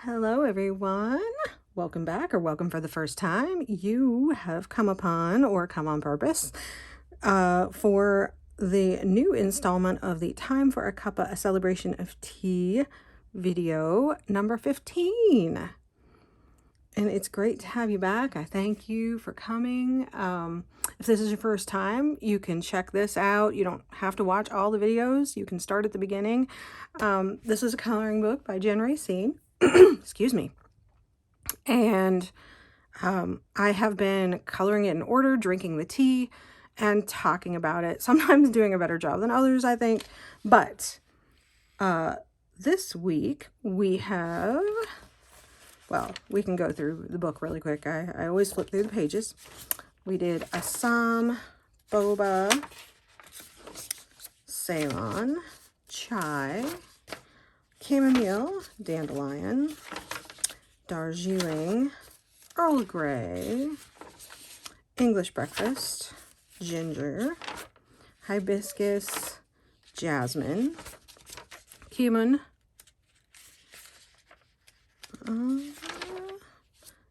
Hello everyone. Welcome back, or welcome for the first time. You have come upon or come on purpose for the new installment of the Time for a Cuppa, a Celebration of Tea video number 15. And it's great to have you back. I thank you for coming. If this is your first time, you can check this out. You don't have to watch all the videos. You can start at the beginning. This is a coloring book by Jen Racine. Excuse me. And I have been coloring it in order, drinking the tea, and talking about it. Sometimes doing a better job than others, I think. But this week we have, well, we can go through the book really quick. I always flip through the pages. We did Assam, Boba, Ceylon, Chai, Chamomile, Dandelion, Darjeeling, Earl Grey, English Breakfast, Ginger, Hibiscus, Jasmine, Cumin,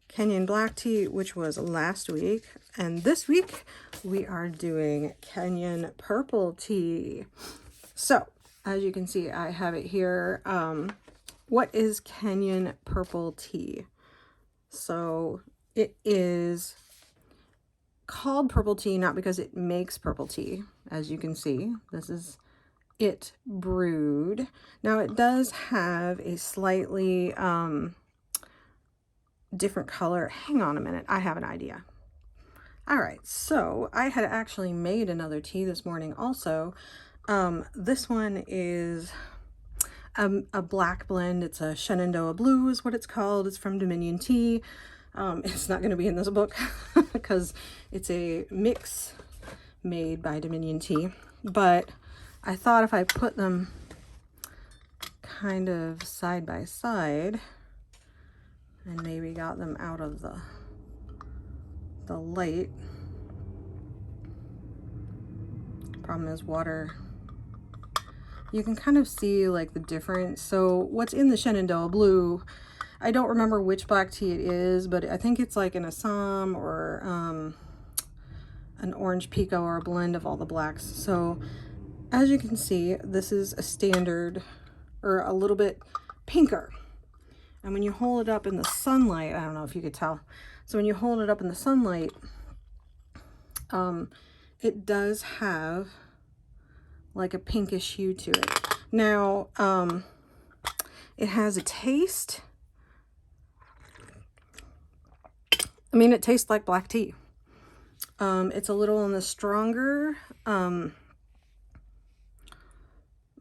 Kenyan Black Tea, which was last week, and this week we are doing Kenyan Purple Tea. So, as you can see, I have it here. What is Kenyan Purple Tea? So it is called purple tea not because it makes purple tea. As you can see, this is it brewed. Now it does have a slightly different color. Hang on a minute, I have an idea. All right, so I had actually made another tea this morning also. This one is a black blend. It's a Shenandoah Blue is what it's called. It's from Dominion Tea. It's not going to be in this book because it's a mix made by Dominion Tea. But I thought if I put them kind of side by side and maybe got them out of the light. Problem is water. You can kind of see like the difference. So what's in the Shenandoah Blue, I don't remember which black tea it is, but I think it's like an Assam or an orange pico or a blend of all the blacks. So as you can see, this is a standard or a little bit pinker. And when you hold it up in the sunlight, I don't know if you could tell. So when you hold it up in the sunlight, it does have like a pinkish hue to it. Now, it has a taste. I mean, it tastes like black tea. It's a little on the stronger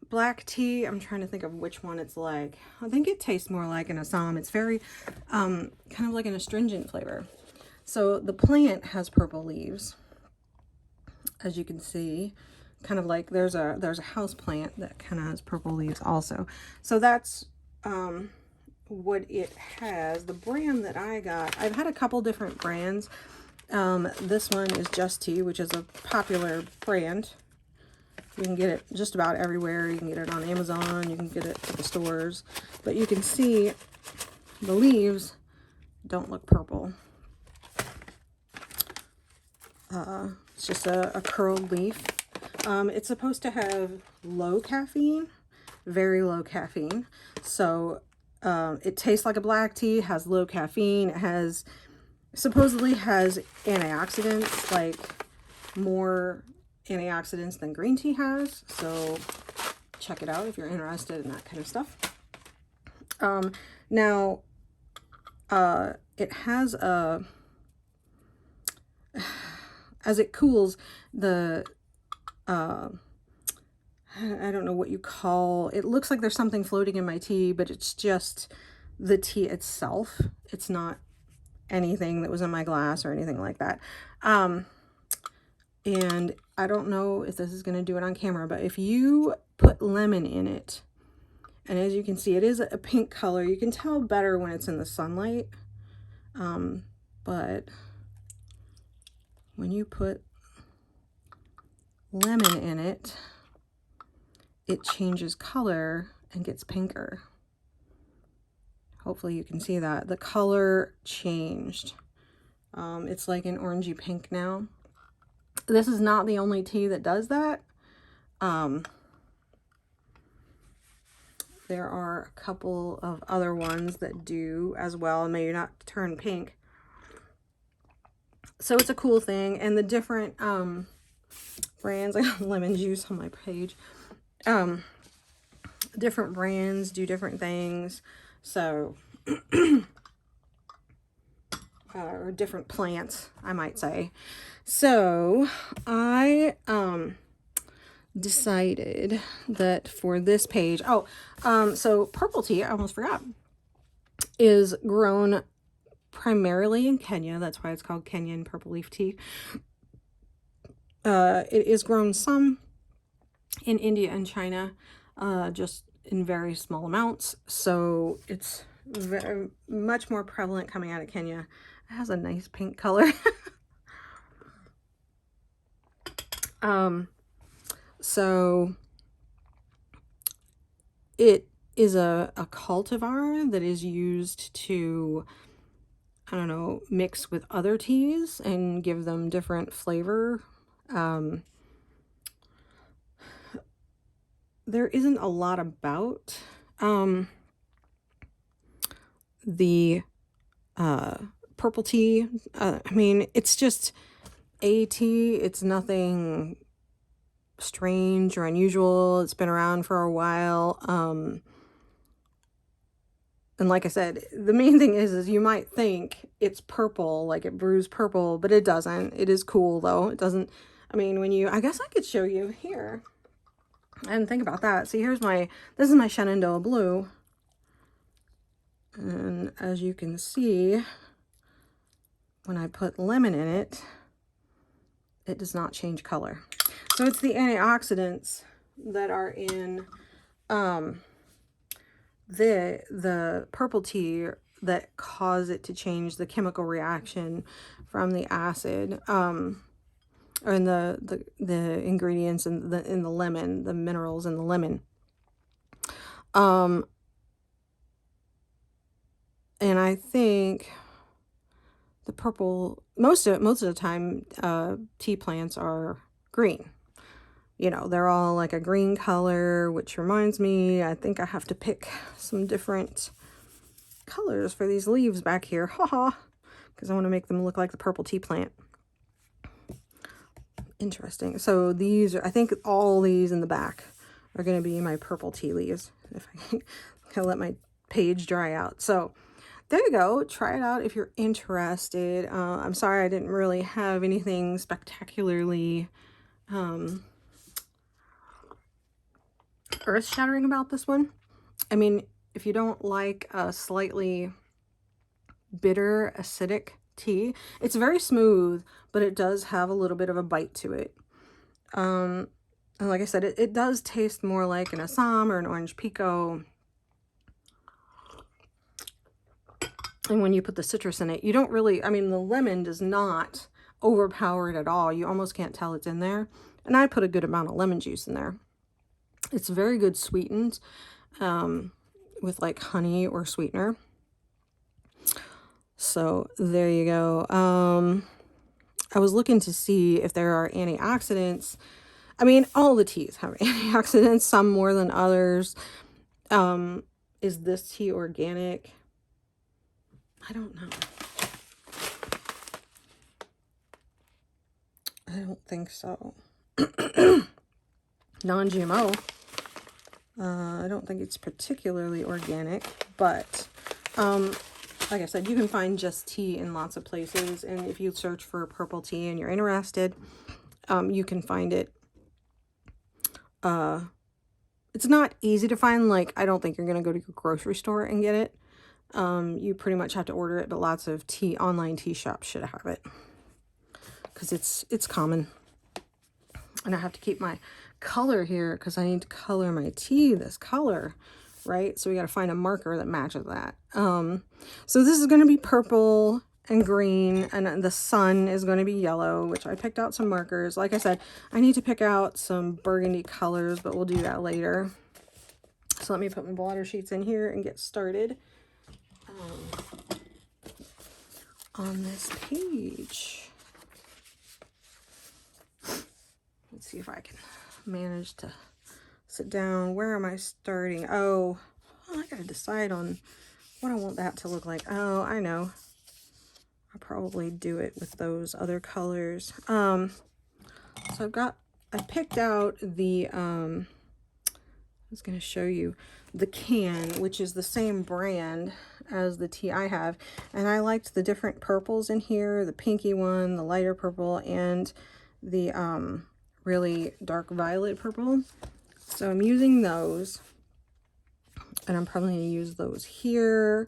black tea. I'm trying to think of which one it's like. I think it tastes more like an Assam. It's very kind of like an astringent flavor. So the plant has purple leaves, as you can see. Kind of like there's a house plant that kind of has purple leaves also. So that's what it has. The brand that I got, I've had a couple different brands. This one is Just Tea, which is a popular brand. You can get it just about everywhere. You can get it on Amazon. You can get it at the stores. But you can see the leaves don't look purple. It's just a curled leaf. It's supposed to have low caffeine, very low caffeine. So it tastes like a black tea, has low caffeine. It has, supposedly has antioxidants, like more antioxidants than green tea has. So check it out if you're interested in that kind of stuff. Now, it has a, as it cools, the I don't know what you call, it looks like there's something floating in my tea, but it's just the tea itself. It's not anything that was in my glass or anything like that. And I don't know if this is going to do it on camera, but if you put lemon in it, and as you can see, it is a pink color. You can tell better when it's in the sunlight. But when you put lemon in it, it changes color and gets pinker. Hopefully you can see that. The color changed. It's like an orangey pink now. This is not the only tea that does that. There are a couple of other ones that do as well, and maybe not turn pink. So it's a cool thing. And the different brands, I got lemon juice on my page. Different brands do different things. So, or different plants, I might say. So I decided that for this page, so purple tea, I almost forgot, is grown primarily in Kenya. That's why it's called Kenyan purple leaf tea. It is grown some in India and China, just in very small amounts. So it's very much more prevalent coming out of Kenya. It has a nice pink color. So it is a cultivar that is used to, I don't know, mix with other teas and give them different flavor. There isn't a lot about the purple tea. I mean, it's just a tea. It's nothing strange or unusual. It's been around for a while. And like I said, the main thing is you might think it's purple, like it brews purple, but it doesn't. It is cool though. It doesn't, I mean, when you, I guess I could show you here. I didn't think about that. See, here's this is my Shenandoah Blue. And as you can see, when I put lemon in it, it does not change color. So it's the antioxidants that are in the purple tea that cause it to change the chemical reaction from the acid, or in the ingredients in the lemon, the minerals in the lemon. And I think the purple, most of the time, tea plants are green. You know, they're all like a green color, which reminds me, I think I have to pick some different colors for these leaves back here. Haha, because I want to make them look like the purple tea plant. Interesting. So these are, I think all these in the back are going to be my purple tea leaves. If I can let my page dry out. So there you go. Try it out if you're interested. I'm sorry I didn't really have anything spectacularly earth-shattering about this one. I mean, if you don't like a slightly bitter, acidic tea, it's very smooth, but it does have a little bit of a bite to it. And like I said, it does taste more like an Assam or an orange pico. And when you put the citrus in it, you don't really, I mean, the lemon does not overpower it at all. You almost can't tell it's in there. And I put a good amount of lemon juice in there. It's very good sweetened with like honey or sweetener. So there you go. I was looking to see if there are antioxidants. I mean, all the teas have antioxidants, some more than others. Is this tea organic? I don't know. I don't think so. Non-GMO. I don't think it's particularly organic, but like I said, you can find just tea in lots of places, and if you search for purple tea and you're interested, you can find it. It's not easy to find. Like, I don't think you're gonna go to your grocery store and get it. You pretty much have to order it, but lots of online tea shops should have it because it's common. And I have to keep my color here because I need to color my tea this color, right? So we got to find a marker that matches that. So this is going to be purple and green, and the sun is going to be yellow, which I picked out some markers. Like I said, I need to pick out some burgundy colors, but we'll do that later. So let me put my blotter sheets in here and get started. on this page. Let's see if I can manage to sit down. Where am I starting? Oh, I gotta decide on what I want that to look like. Oh, I know. I'll probably do it with those other colors. So I picked out the, I was gonna show you the can, which is the same brand as the tea I have. And I liked the different purples in here, the pinky one, the lighter purple, and the really dark violet purple. So I'm using those, and I'm probably going to use those here,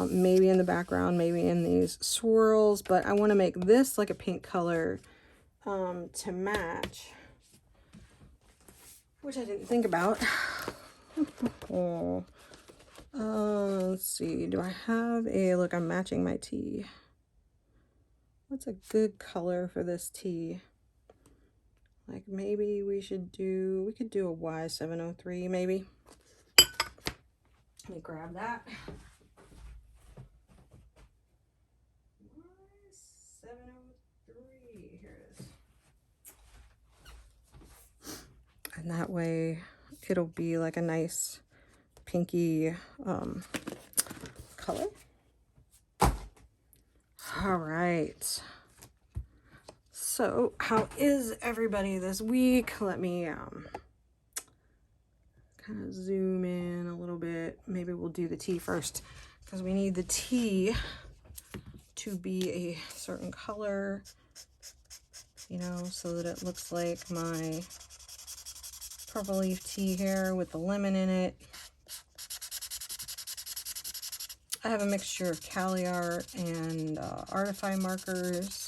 maybe in the background, maybe in these swirls, but I want to make this like a pink color to match, which I didn't think about. Let's see, do I have a, look, I'm matching my tea. What's a good color for this tea? Like maybe we could do a Y703 maybe. Let me grab that. Y703, here it is. And that way it'll be like a nice pinky color. All right. So how is everybody this week? Let me kind of zoom in a little bit. Maybe we'll do the tea first because we need the tea to be a certain color, you know, so that it looks like my purple leaf tea here with the lemon in it. I have a mixture of Cali Art and Artify markers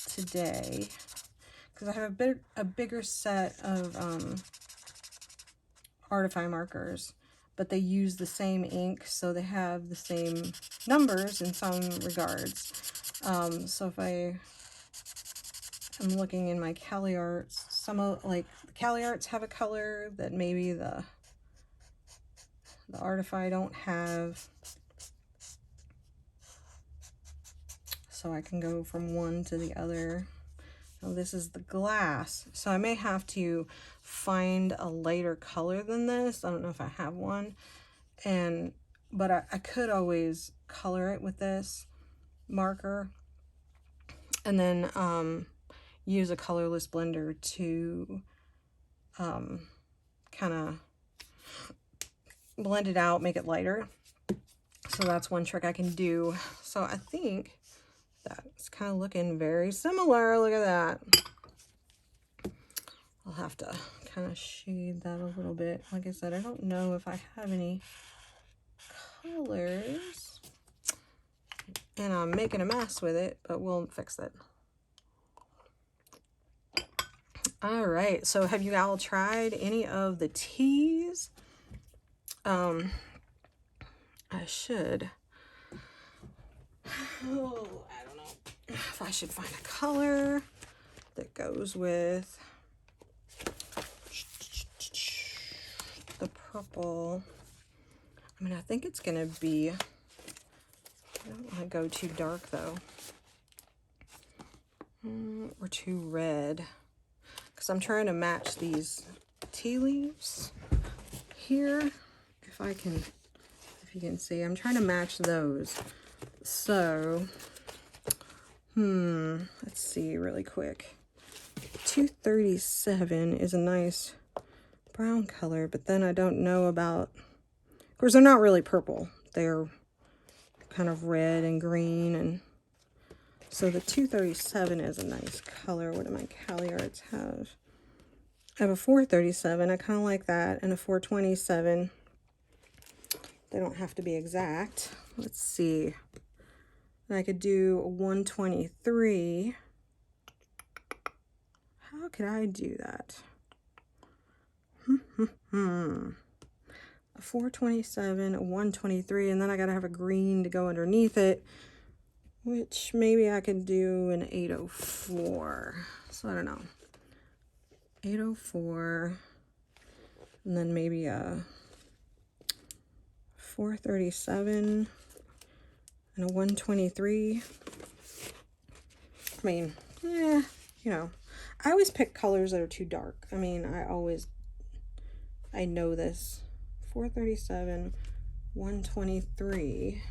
today because I have a bigger set of Artify markers, but they use the same ink, so they have the same numbers in some regards. So if I am looking in my Cali Arts, some of, like, the Cali Arts have a color that maybe the Artify don't have. So I can go from one to the other. Oh, this is the glass. So I may have to find a lighter color than this. I don't know if I have one. But I could always color it with this marker. And then use a colorless blender to kind of blend it out, make it lighter. So that's one trick I can do. So I think that's kind of looking very similar. Look at that. I'll have to kind of shade that a little bit. Like I said, I don't know if I have any colors. And I'm making a mess with it, but we'll fix it. All right, so have you all tried any of the teas? I should. Oh, I don't know if I should find a color that goes with the purple. I mean, I think it's gonna be, I don't want to go too dark though, or too red, because I'm trying to match these tea leaves here. If you can see, I'm trying to match those. So, let's see really quick. 237 is a nice brown color, but then I don't know about, of course, they're not really purple. They're kind of red and green, and so the 237 is a nice color. What do my Cali Arts have? I have a 437. I kind of like that, and a 427. They don't have to be exact. Let's see. And I could do a 123. How could I do that? A 427, a 123, and then I gotta have a green to go underneath it, which maybe I could do an 804. So I don't know. 804, and then maybe a 437 and a 123. I mean, yeah, you know, I always pick colors that are too dark. I mean, I know this. 437, 123,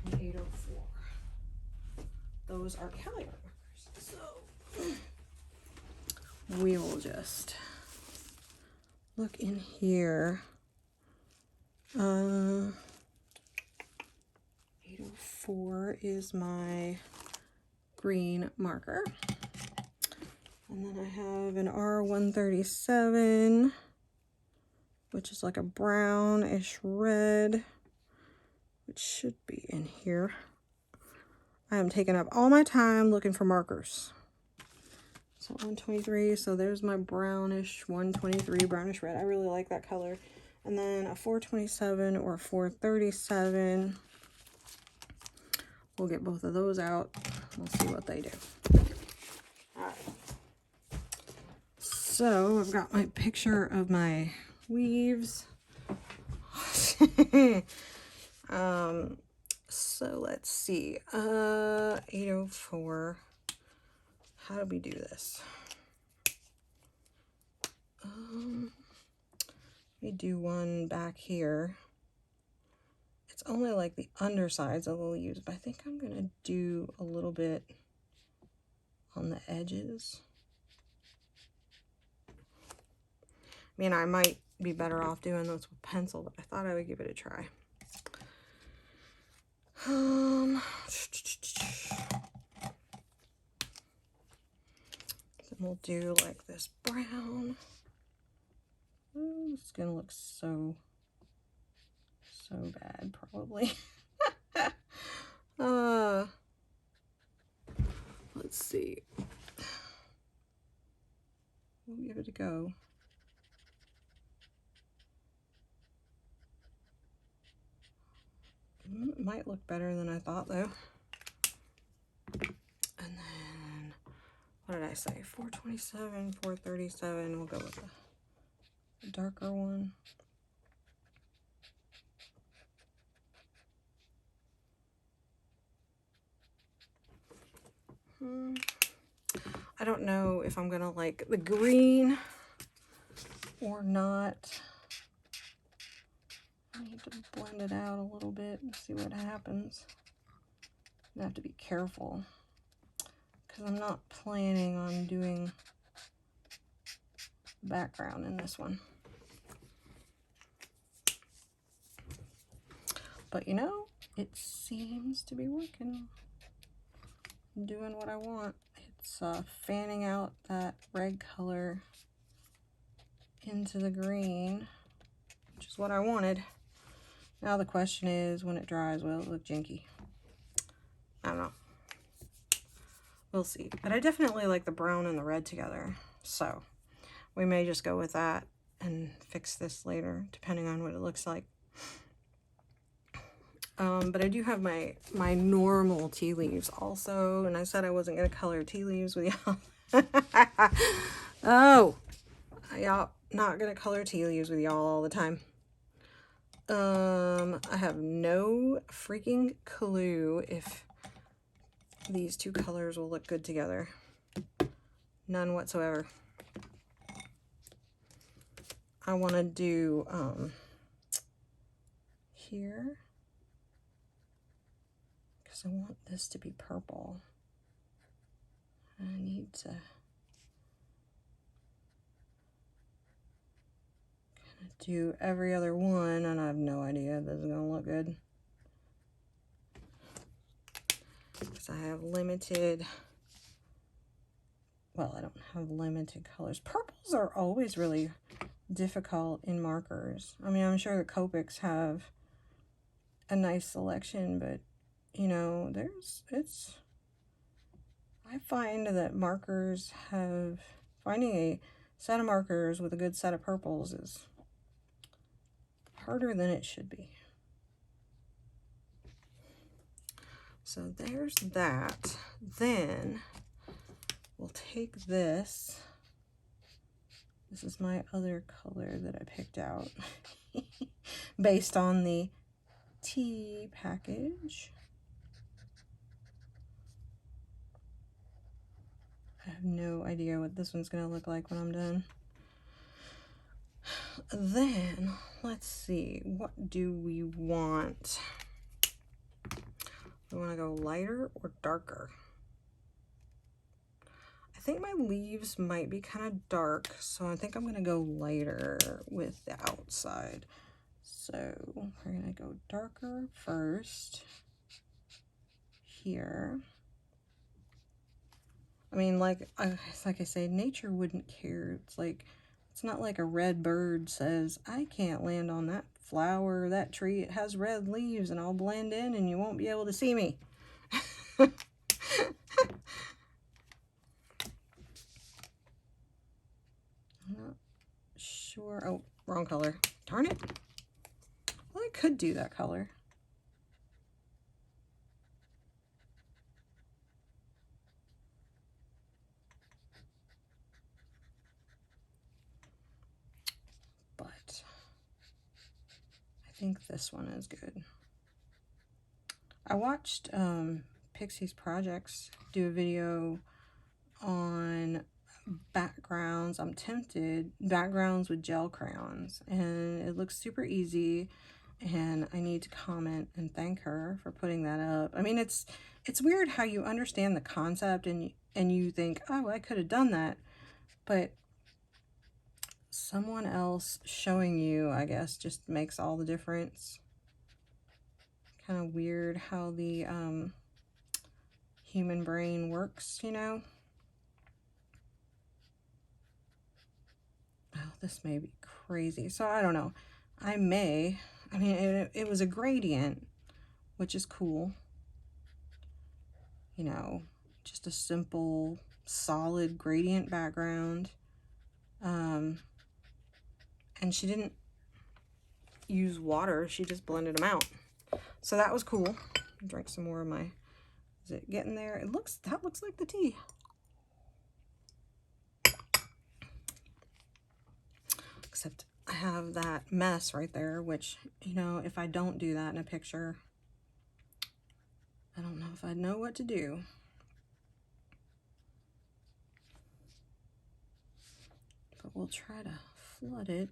and 804. Those are caliber markers. So we will just look in here. 804 is my green marker. And then I have an R137, which is like a brownish red, which should be in here. I am taking up all my time looking for markers. So 123, so there's my brownish 123, brownish red. I really like that color. And then a 427 or a 437. We'll get both of those out. We'll see what they do. All right. So I've got my picture of my weaves. So let's see. 804. How do we do this? We do one back here. It's only like the undersides of the leaves, but I think I'm gonna do a little bit on the edges. I mean, I might be better off doing this with pencil, but I thought I would give it a try. Then we'll do like this brown. Ooh, it's gonna look so bad, probably. Let's see. We'll give it a go. It might look better than I thought, though. And then, what did I say? 427, 437. We'll go with the darker one. I don't know if I'm gonna like the green or not. I need to blend it out a little bit and see what happens. I have to be careful because I'm not planning on doing background in this one. But you know, it seems to be working. I'm doing what I want. It's fanning out that red color into the green, which is what I wanted. Now the question is, when it dries, will it look janky? I don't know. We'll see. But I definitely like the brown and the red together. So we may just go with that and fix this later, depending on what it looks like. But I do have my normal tea leaves also, and I said I wasn't going to color tea leaves with y'all. Oh, y'all, not going to color tea leaves with y'all all the time. I have no freaking clue if these two colors will look good together. None whatsoever. I want to do, here. I want this to be purple. I need to kind of do every other one, and I have no idea if this is gonna look good. Because I have limited, well, I don't have limited colors. Purples are always really difficult in markers. I mean, I'm sure the Copics have a nice selection, but you know, I find that markers finding a set of markers with a good set of purples is harder than it should be. So there's that. Then we'll take this. This is my other color that I picked out. based on the tea package. I have no idea what this one's going to look like when I'm done. Then, let's see, what do we want? We want to go lighter or darker? I think my leaves might be kind of dark, so I think I'm going to go lighter with the outside. So we're going to go darker first here. I mean, like I say, nature wouldn't care. It's not like a red bird says, I can't land on that flower, that tree. It has red leaves and I'll blend in and you won't be able to see me. I'm not sure. Oh, wrong color. Darn it. Well, I could do that color. But I think this one is good. I watched Pixie's Projects do a video on backgrounds. I'm tempted. Backgrounds with gel crayons. And it looks super easy. And I need to comment and thank her for putting that up. I mean, it's weird how you understand the concept and you think, oh, I could have done that. But someone else showing you, I guess, just makes all the difference. Kind of weird how the human brain works, you know? Oh, this may be crazy. So I don't know. I mean, it was a gradient, which is cool. You know, just a simple, solid gradient background. And she didn't use water. She just blended them out. So that was cool. Drink some more of my, is it getting there? That looks like the tea. Except I have that mess right there, which, you know, if I don't do that in a picture, I don't know if I'd know what to do. But we'll try to flood it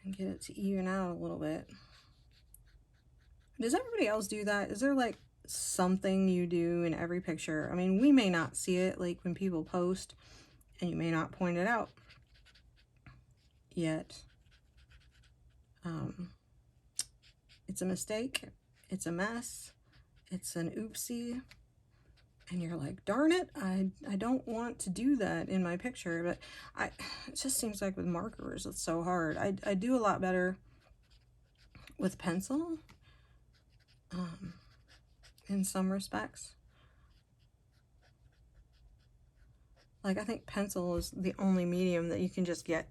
and get it to even out a little bit. Does everybody else do that? Is there like something you do in every picture? I mean, we may not see it like when people post and you may not point it out yet. It's a mistake. It's a mess. It's an oopsie. And you're like, darn it, I don't want to do that in my picture. But it just seems like with markers, it's so hard. I do a lot better with pencil in some respects. Like, I think pencil is the only medium that you can just get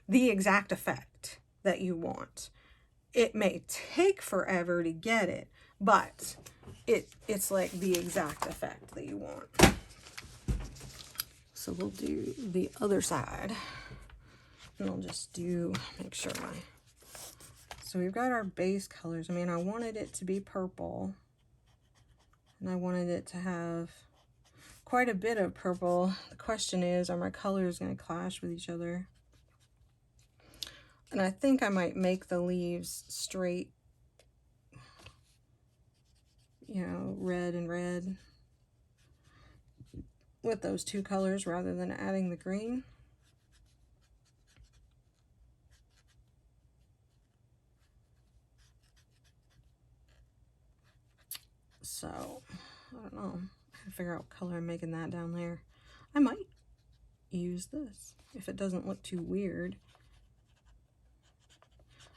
the exact effect that you want. It may take forever to get it, but it's like the exact effect that you want. So we'll do the other side. And I'll just make sure so we've got our base colors. I mean, I wanted it to be purple. And I wanted it to have quite a bit of purple. The question is, are my colors going to clash with each other? And I think I might make the leaves straight, you know, red and red with those two colors rather than adding the green. So, I don't know. I gotta figure out what color I'm making that down there. I might use this if it doesn't look too weird.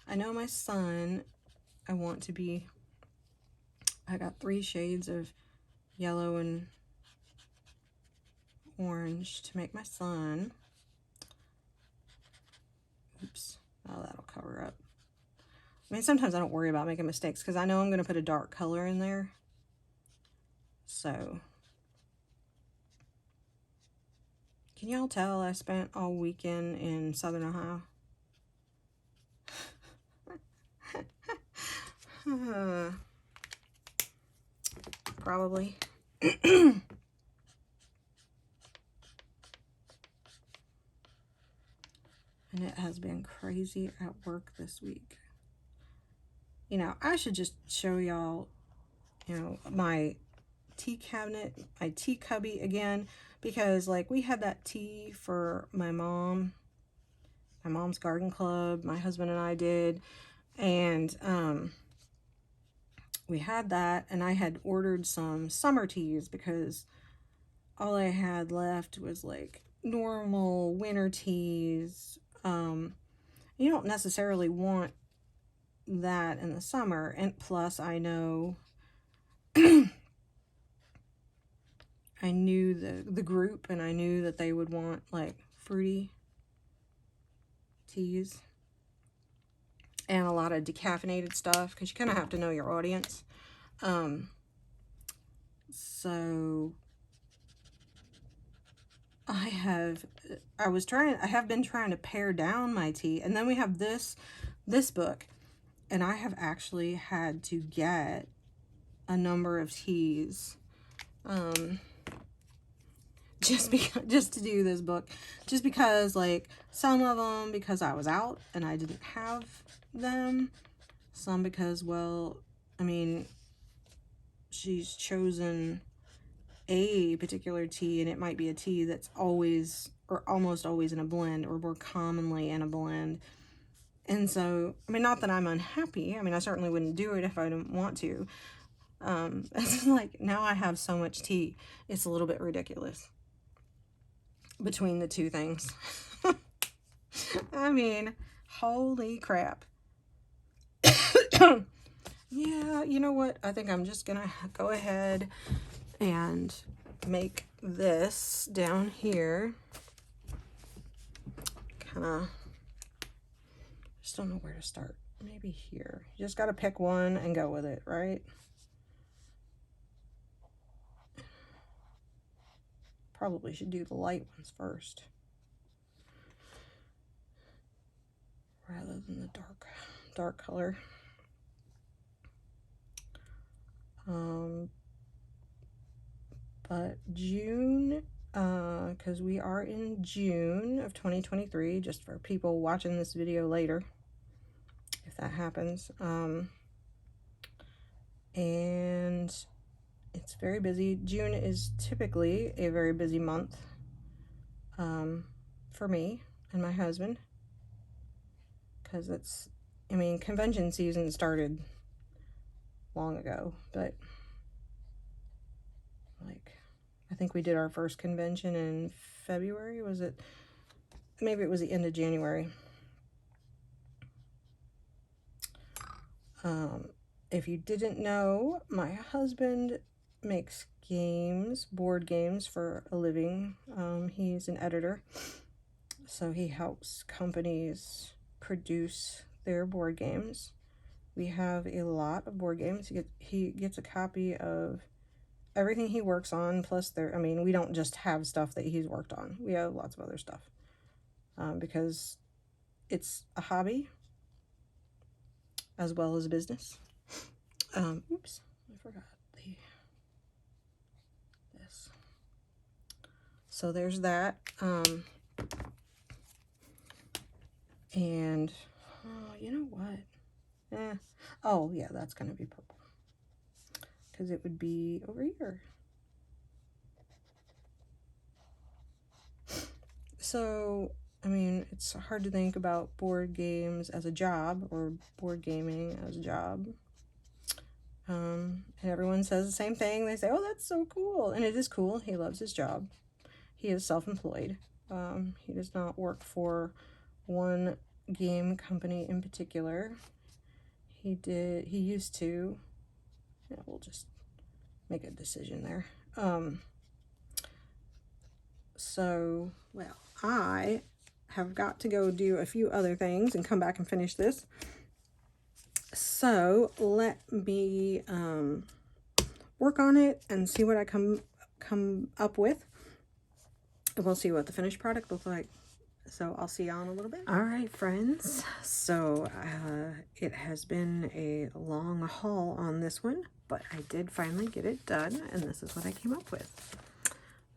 I know my son, I got 3 shades of yellow and orange to make my sun. Oops. Oh, that'll cover up. I mean, sometimes I don't worry about making mistakes because I know I'm going to put a dark color in there. So, can y'all tell I spent all weekend in Southern Ohio? Probably. And it has been crazy at work this week. You know, I should just show y'all, you know, my tea cabinet, my tea cubby again, because like we had that tea for my mom's garden club, my husband and I did, and we had that, and I had ordered some summer teas because all I had left was like normal winter teas. You don't necessarily want that in the summer, and plus I know I knew the group, and I knew that they would want like fruity teas and a lot of decaffeinated stuff, because you kind of have to know your audience. So I have been trying to pare down my tea, and then we have this book, and I have actually had to get a number of teas just to do this book, just because like some of them because I was out and I didn't have them, some because, well, I mean, she's chosen a particular tea, and it might be a tea that's always or almost always in a blend, or more commonly in a blend. And so, I mean, not that I'm unhappy. I mean, I certainly wouldn't do it if I didn't want to. It's like now I have so much tea, it's a little bit ridiculous between the two things. I mean, holy crap. Yeah, you know what? I think I'm just gonna go ahead and make this down here. Kind of just don't know where to start. Maybe here. You just got to pick one and go with it, right? Probably should do the light ones first, rather than the dark color. But June, because we are in June of 2023, just for people watching this video later, if that happens. And it's very busy. June is typically a very busy month for me and my husband, because it's, I mean, convention season started long ago, but like, I think we did our first convention in February. Was it? Maybe it was the end of January. If you didn't know, my husband makes board games for a living. He's an editor, so he helps companies produce their board games. We have a lot of board games. He gets a copy of everything he works on, plus I mean, we don't just have stuff that he's worked on. We have lots of other stuff, because it's a hobby as well as a business. Oops, I forgot this. So there's that. And you know what? Oh yeah, that's gonna be purple, because it would be over here. So, I mean, it's hard to think about board games as a job, or board gaming as a job. And everyone says the same thing. They say, oh, that's so cool. And it is cool. He loves his job. He is self-employed. He does not work for one game company in particular. He used to. Yeah, we'll just make a decision there. So, well, I have got to go do a few other things and come back and finish this. So let me work on it and see what I come up with. And we'll see what the finished product looks like. So I'll see y'all in a little bit. All right, friends. So it has been a long haul on this one, but I did finally get it done, and this is what I came up with.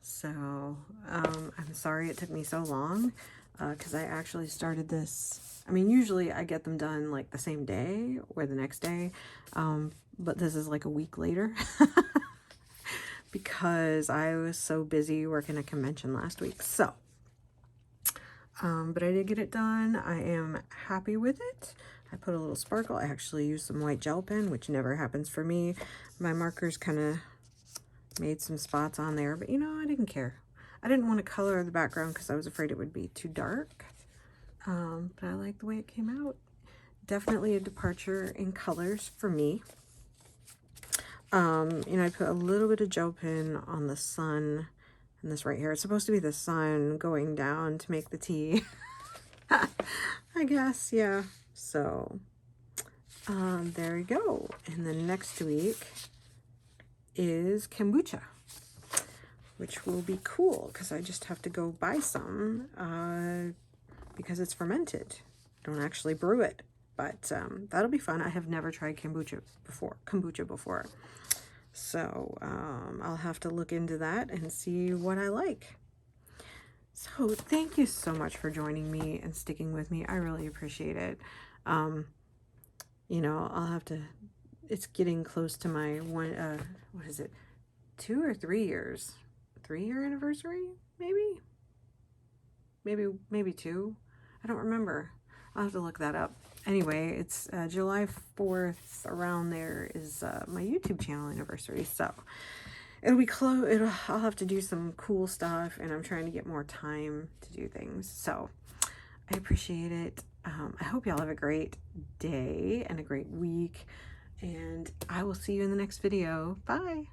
So I'm sorry it took me so long, because I actually started this. I mean, usually I get them done like the same day or the next day, but this is like a week later. Because I was so busy working a convention last week. So, but I did get it done. I am happy with it. I put a little sparkle. I actually used some white gel pen, which never happens for me. My markers kind of made some spots on there, but you know, I didn't care. I didn't want to color the background because I was afraid it would be too dark. But I like the way it came out. Definitely a departure in colors for me. You know, I put a little bit of gel pen on the sun and this right here. It's supposed to be the sun going down to make the tea. I guess, yeah. So, there we go. And then next week is kombucha, which will be cool because I just have to go buy some, because it's fermented. Don't actually brew it, but that'll be fun. I have never tried kombucha before. So I'll have to look into that and see what I like. So thank you so much for joining me and sticking with me. I really appreciate it. You know, I'll have to, it's getting close to my what is it, 2 or 3 years? 3-year anniversary, maybe? Maybe 2. I don't remember. I'll have to look that up. Anyway, it's July 4th, around there is my YouTube channel anniversary. So it'll be close. I'll have to do some cool stuff, and I'm trying to get more time to do things. So I appreciate it. I hope y'all have a great day and a great week, and I will see you in the next video. Bye.